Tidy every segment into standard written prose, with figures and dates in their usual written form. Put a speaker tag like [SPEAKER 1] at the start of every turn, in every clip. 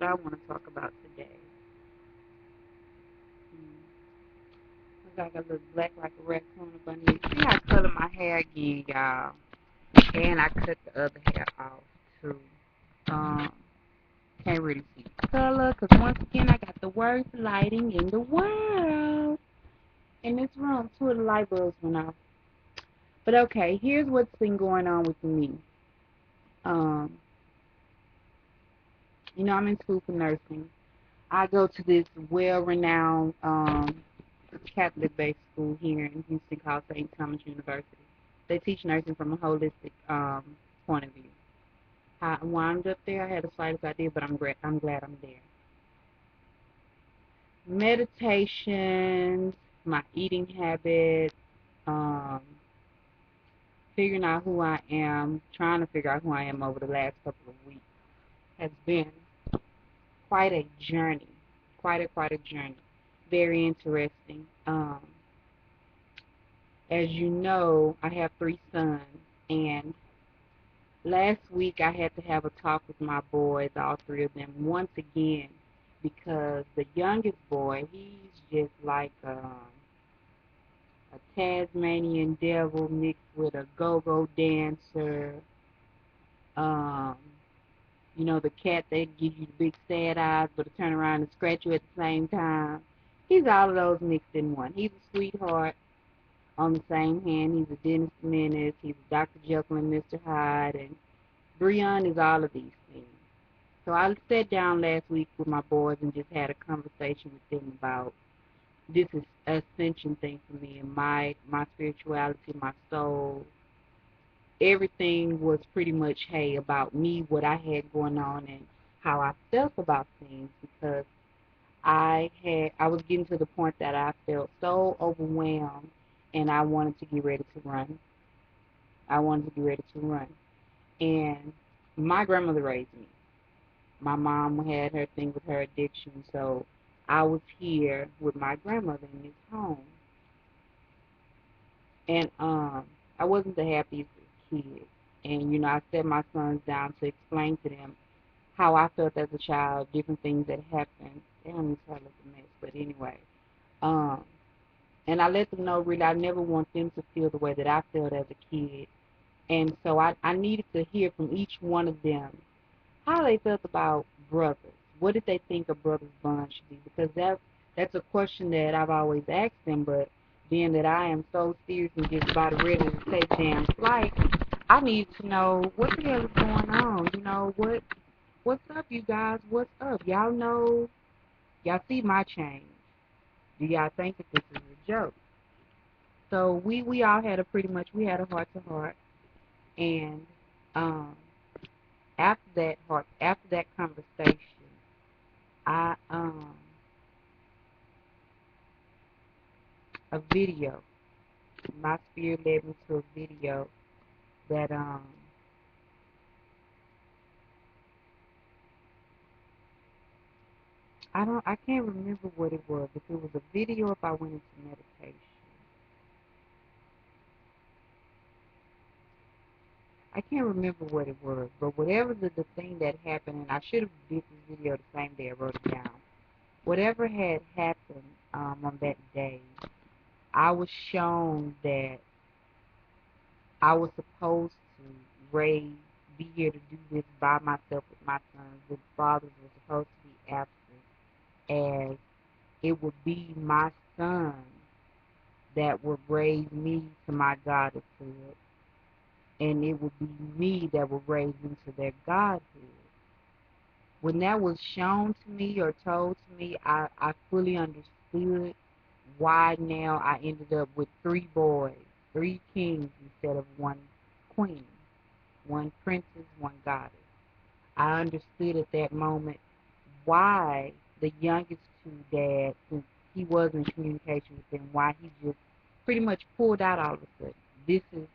[SPEAKER 1] I want to talk about today. I got a little black like a raccoon up underneath. See, I colored my hair again, y'all. And I cut the other hair off, too. Um, can't really see color, because once again, I got the worst lighting in the world. In this room, two of the light bulbs went off. But okay, here's what's been going on with me. Um, I'm in school for nursing. I go to this well-renowned Catholic-based school here in Houston called St. Thomas University. They teach nursing from a holistic point of view. I wound up there. I had the slightest idea, but I'm glad I'm there. Meditations, my eating habits, um, figuring out who I am, trying to figure out who I am over the last couple of weeks has been quite a journey. Quite a journey. Very interesting. As you know, I have three sons, and last week I had to have a talk with my boys, all three of them, once again, because the youngest boy, he's just like a Tasmanian devil mixed with a go-go dancer. Um, the cat that gives you the big sad eyes, but turn around and scratch you at the same time. He's all of those mixed in one. He's a sweetheart. On the same hand, he's a Dennis the Menace, he's a Dr. Jekyll and Mr. Hyde, and Breon is all of these things. So I sat down last week with my boys and just had a conversation with them about this is ascension thing for me and my spirituality, my soul. Everything was pretty much, hey, about me, what I had going on, and how I felt about things, because I was getting to the point that I felt so overwhelmed, and I wanted to get ready to run. I wanted to get ready to run. And my grandmother raised me. My mom had her thing with her addiction, so I was here with my grandmother in this home. And I wasn't the happiest kid. And I set my sons down to explain to them how I felt as a child, different things that happened. Damn, this sounds like a mess, but anyway. Um, and I let them know, really, I never want them to feel the way that I felt as a kid. And so I needed to hear from each one of them how they felt about brothers. What did they think a brother's bond should be? Because that's a question that I've always asked them, but being that I am so serious and just about ready to take damn flight, I need to know what the hell is going on. What's up, you guys? What's up? Y'all see my change. Do y'all think that this is a joke? So we all had we had a heart to heart, and um after that conversation, I a video. My spirit led me to a video that I can't remember what it was. If it was a video, if I went into meditation, I can't remember what it was. But whatever the thing that happened, and I should have did this video the same day I wrote it down. Whatever had happened on that day, I was shown that I was supposed to raise, be here to do this by myself with my sons. The fathers were supposed to be absent, as it would be my son that would raise me to my godhood, and it would be me that would raise them to their godhood. When that was shown to me or told to me, I fully understood why now I ended up with three boys, three kings instead of one queen, one princess, one goddess. I understood at that moment why the youngest two dads, since he was in communication with them, why he just pretty much pulled out all of a sudden. This is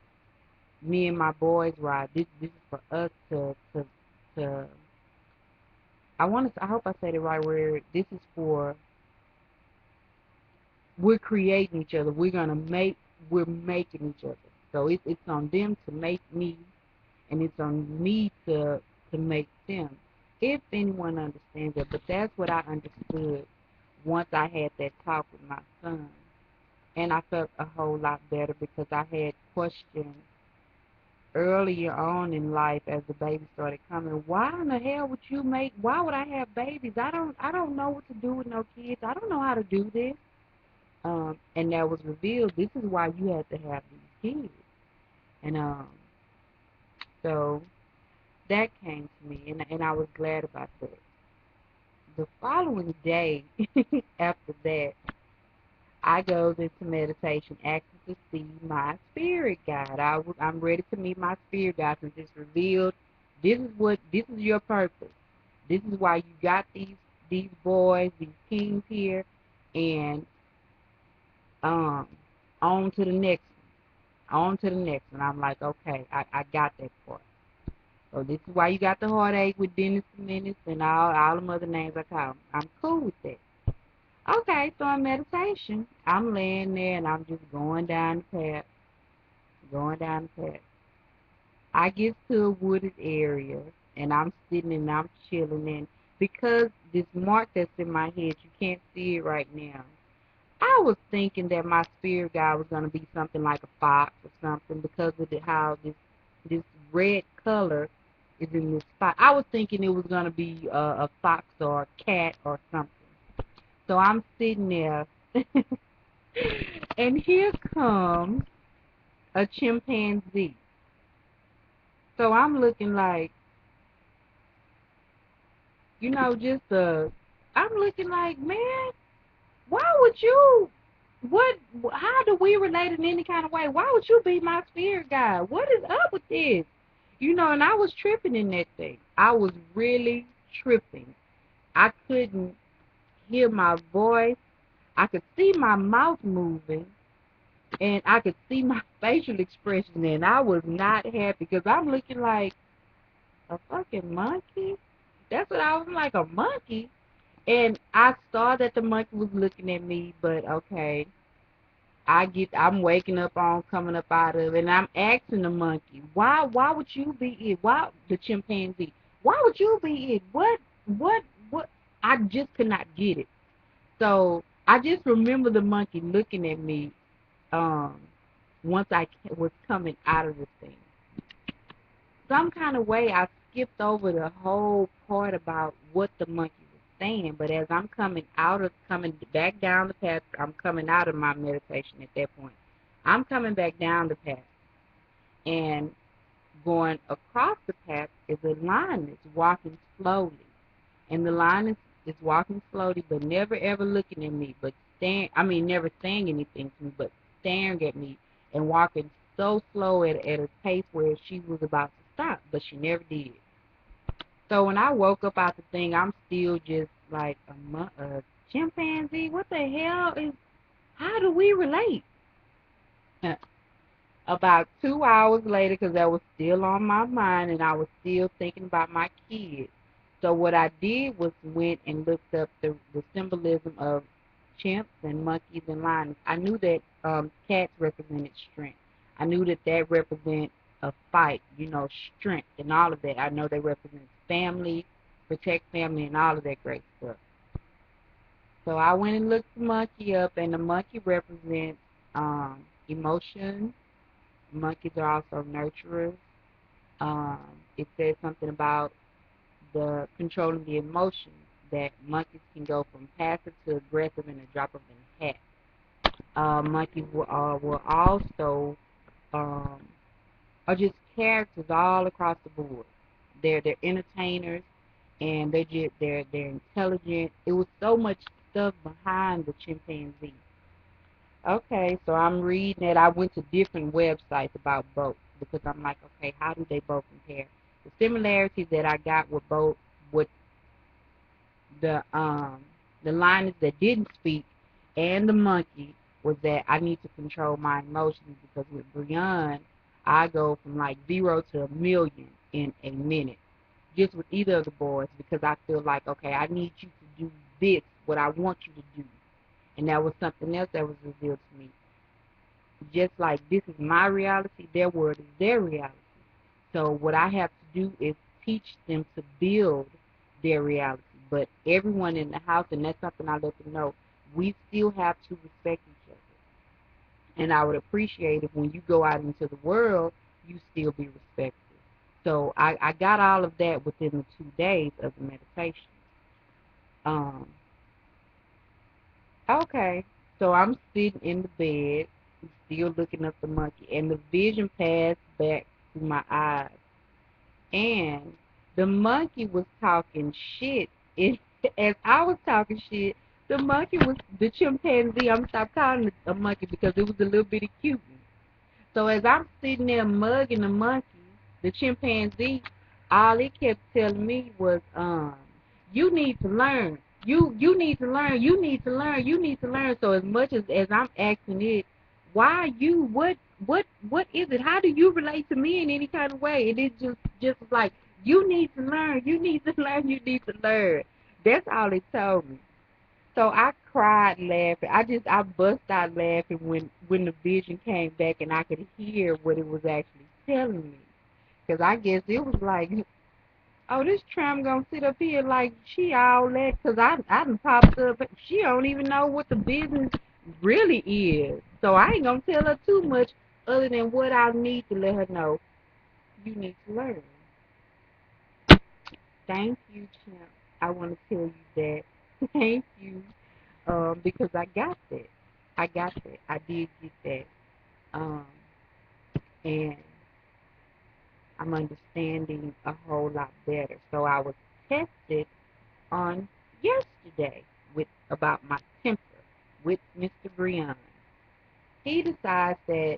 [SPEAKER 1] me and my boys' ride. This is for us to I hope I said it right, where this is for, we're creating each other. We're making each other. So it's on them to make me, and it's on me to make them. if anyone understands it, but that's what I understood once I had that talk with my son. And I felt a whole lot better because I had questions earlier on in life as the baby started coming. Why in the hell would you why would I have babies? I don't know what to do with no kids. I don't know how to do this. And that was revealed. This is why you have to have these kids. And so that came to me, and I was glad about that. The following day after that, I goes into meditation, asking to see my spirit guide. I'm ready to meet my spirit guide since it's revealed. This is your purpose. This is why you got these boys, these kings here, and um, on to the next on to the next one. I'm like, okay, I got that part. So this is why you got the heartache with Dennis the Menace and all the other names I call him. I'm cool with that. Okay, so in meditation, I'm laying there and I'm just going down the path, going down the path. I get to a wooded area and I'm sitting and I'm chilling, and because this mark that's in my head, you can't see it right now. I was thinking that my spirit guide was gonna be something like a fox or something because of how this red color is in this spot. I was thinking it was gonna be a fox or a cat or something. So I'm sitting there, and here comes a chimpanzee. So I'm looking like, just I'm looking like, man, why would you? What? How do we relate in any kind of way? Why would you be my spirit guide? What is up with this? And I was tripping in that thing. I was really tripping. I couldn't hear my voice. I could see my mouth moving, and I could see my facial expression, and I was not happy because I'm looking like a fucking monkey. That's what I was like, a monkey. And I saw that the monkey was looking at me, but okay. I'm waking up on coming up out of it, and I'm asking the monkey, why would you be it? Why the chimpanzee? Why would you be it? What I just could not get it. So I just remember the monkey looking at me um once I was coming out of the thing. Some kind of way I skipped over the whole part about what the monkey was saying, but as I'm coming back down the path, I'm coming out of my meditation at that point. I'm coming back down the path, and going across the path is a lion that's walking slowly. And the lion is walking slowly, but never ever looking at me, but never saying anything to me, but staring at me and walking so slow at a pace where she was about to stop, but she never did. So when I woke up out the thing, I'm still just like a chimpanzee. What the hell is? How do we relate? About 2 hours later, because that was still on my mind and I was still thinking about my kids. So what I did was went and looked up the symbolism of chimps and monkeys and lions. I knew that cats represented strength. I knew that represented a fight, strength and all of that. I know they represent family, protect family, and all of that great stuff. So I went and looked the monkey up, and the monkey represents emotion. Monkeys are also nurturers. Um, it says something about the controlling the emotions, that monkeys can go from passive to aggressive in a drop of a hat. Monkeys will also um, are just characters all across the board. They're entertainers, and they're intelligent. It was so much stuff behind the chimpanzee. Okay, so I'm reading it. I went to different websites about both because I'm like, okay, how do they both compare? The similarities that I got with the lioness that didn't speak and the monkey was that I need to control my emotions because with Brian, I go from like 0 to 1,000,000 in a minute. Just with either of the boys because I feel like, okay, I need you to do this, what I want you to do. And that was something else that was revealed to me. Just like this is my reality, their world is their reality. So what I have to do is teach them to build their reality. But everyone in the house, and that's something I let them know, we still have to respect each other. And I would appreciate if when you go out into the world, you still be respectful. So I got all of that within the 2 days of the meditation. Um, okay, so I'm sitting in the bed, still looking at the monkey, and the vision passed back through my eyes. And the monkey was talking shit. It, as I was talking shit, the chimpanzee, I'm stop calling it a monkey because it was a little bitty cute. So as I'm sitting there mugging the monkey, the chimpanzee, all it kept telling me was, you need to learn. You need to learn. You need to learn. You need to learn. So as much as I'm asking it, why you? What is it? How do you relate to me in any kind of way? And it just like you need to learn. You need to learn. You need to learn. That's all it told me. So I cried laughing. I bust out laughing when the vision came back and I could hear what it was actually telling me. Because I guess it was like, oh, this tramp gonna sit up here like she all that. Because I done popped up. She don't even know what the business really is. So I ain't gonna tell her too much other than what I need to let her know. You need to learn. Thank you, Champ. I want to tell you that. Thank you. Because I got that. I got that. I did get that. Um, and I'm understanding a whole lot better. So I was tested on yesterday with about my temper with Mr. Brian. He decides that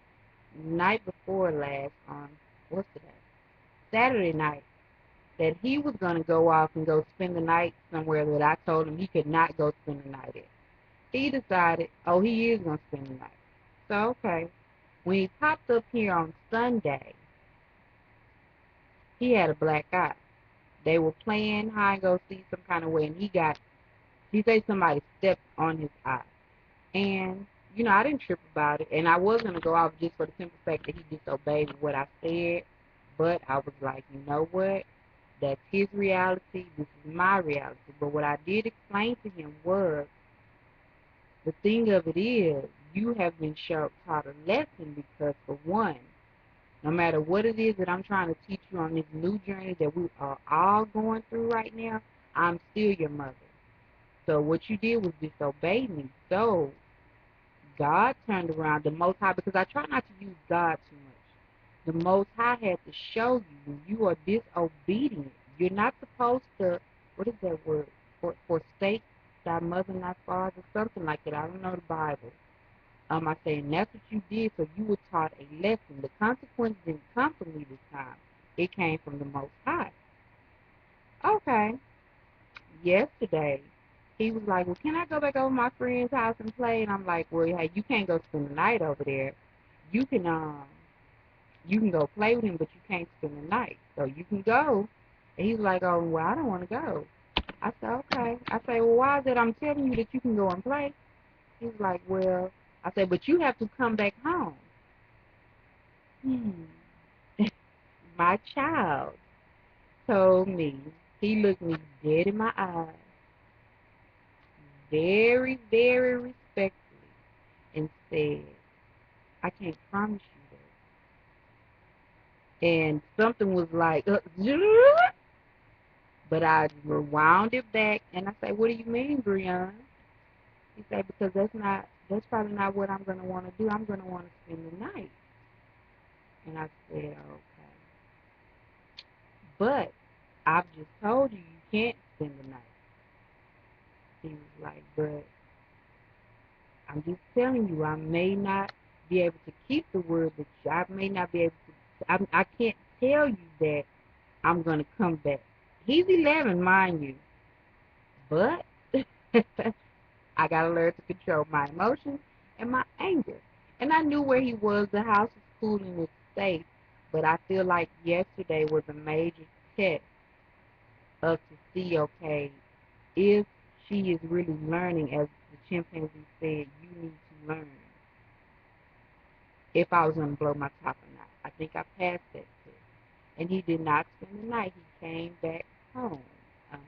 [SPEAKER 1] night before last on what's the day? Saturday night that he was gonna go off and go spend the night somewhere that I told him he could not go spend the night at. He decided, oh, he is gonna spend the night. So okay. When he popped up here on Sunday, he had a black eye. They were playing hide and go seek some kind of way, and he said somebody stepped on his eye. And, I didn't trip about it, and I was going to go off just for the simple fact that he disobeyed what I said, but I was like, you know what? That's his reality. This is my reality. But what I did explain to him was, the thing of it is, you have been taught a lesson because, for one, no matter what it is that I'm trying to teach you on this new journey that we are all going through right now, I'm still your mother. So what you did was disobey me. So God turned around, the Most High, because I try not to use God too much. The Most High had to show you when you are disobedient. You're not supposed to, what is that word? Forsake thy mother and thy father, something like that. I don't know the Bible. I say, and that's what you did, so you were taught a lesson. The consequence didn't come from me this time. It came from the Most High. Okay. Yesterday, he was like, well, can I go back over to my friend's house and play? And I'm like, well, hey, you can't go spend the night over there. You can, you can go play with him, but you can't spend the night. So you can go. And he's like, oh, well, I don't want to go. I said, okay. I say, well, why is it I'm telling you that you can go and play? He's like, well, I said, but you have to come back home. My child told me, he looked me dead in my eyes, very, very respectfully, and said, I can't promise you that. And something was like, but I rewound it back, and I said, what do you mean, Brian? He said, because that's probably not what I'm going to want to do. I'm going to want to spend the night. And I said, okay. But I've just told you you can't spend the night. He was like, but I'm just telling you, I may not be able to keep the word that I may not be able to. I can't tell you that I'm going to come back. He's 11, mind you, but I got to learn to control my emotions and my anger. And I knew where he was. The house was cool and it's safe, but I feel like yesterday was a major test of to see, okay, if she is really learning, as the chimpanzee said, you need to learn. If I was going to blow my top or not. I think I passed that test. And he did not spend the night. He came back home.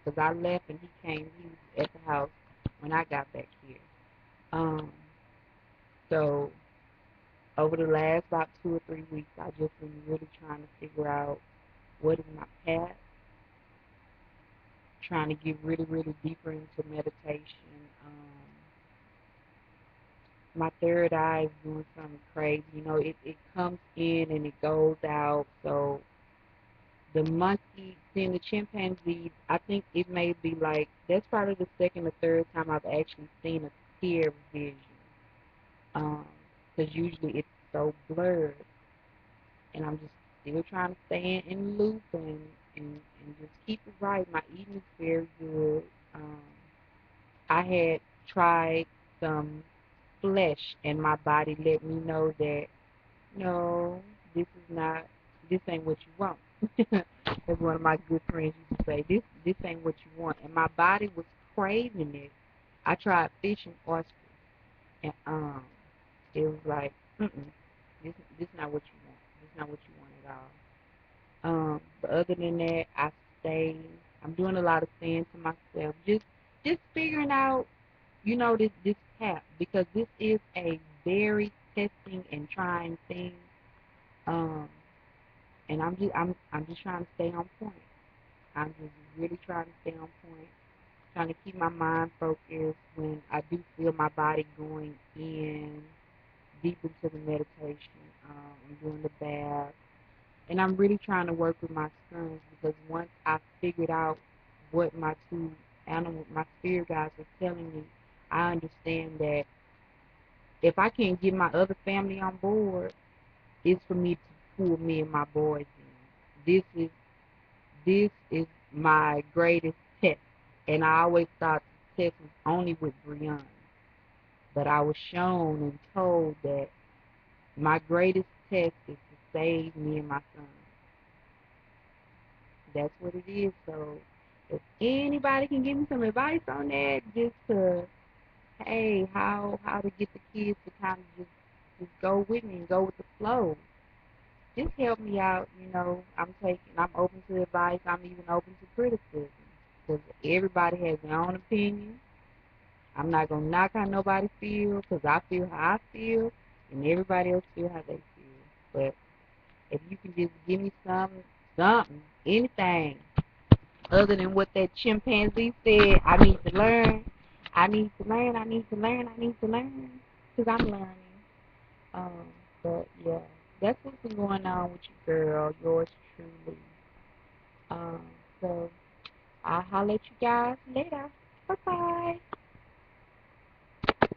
[SPEAKER 1] because I left and he came. He was at the house when I got back here. Um, so over the last about 2 or 3 weeks, I just been really trying to figure out what is my path. Trying to get really, really deeper into meditation. My third eye is doing something crazy. You know, it comes in and it goes out. So the monkey, seeing the chimpanzees, I think it may be like, that's probably the second or third time I've actually seen a clear vision. Because usually it's so blurred. And I'm just still trying to stay in loop and just keep it right. My eating is very good. Um, I had tried some flesh, and my body let me know that no, this is not, this ain't what you want. As one of my good friends used to say, this ain't what you want. And my body was craving it. I tried fish and oysters, and it was like, this not what you want. This not what you want at all. But other than that, I stay. I'm doing a lot of saying to myself, just figuring out, this path, because this is a very testing and trying thing. Um, and I'm just trying to stay on point. I'm just really trying to stay on point, trying to keep my mind focused when I do feel my body going in deep into the meditation. I'm doing the bath. And I'm really trying to work with my sons, because once I figured out what my two my spirit guides are telling me, I understand that if I can't get my other family on board, it's for me to pull me and my boys in. This is my greatest test. And I always thought the test was only with Brianna. But I was shown and told that my greatest test is to save me and my son. That's what it is. So if anybody can give me some advice on that, just to, hey, how to get the kids to kind of just go with me and go with the flow. Just help me out. I'm open to advice. I'm even open to criticism, because everybody has their own opinion. I'm not gonna knock how nobody feels, because I feel how I feel, and everybody else feel how they feel. But if you can just give me something, anything, other than what that chimpanzee said, I need to learn. I need to learn. I need to learn. I need to learn. Because I'm learning. But yeah, that's what's been going on with you, girl. Yours truly. Um, so I'll holler at you guys later. Bye bye.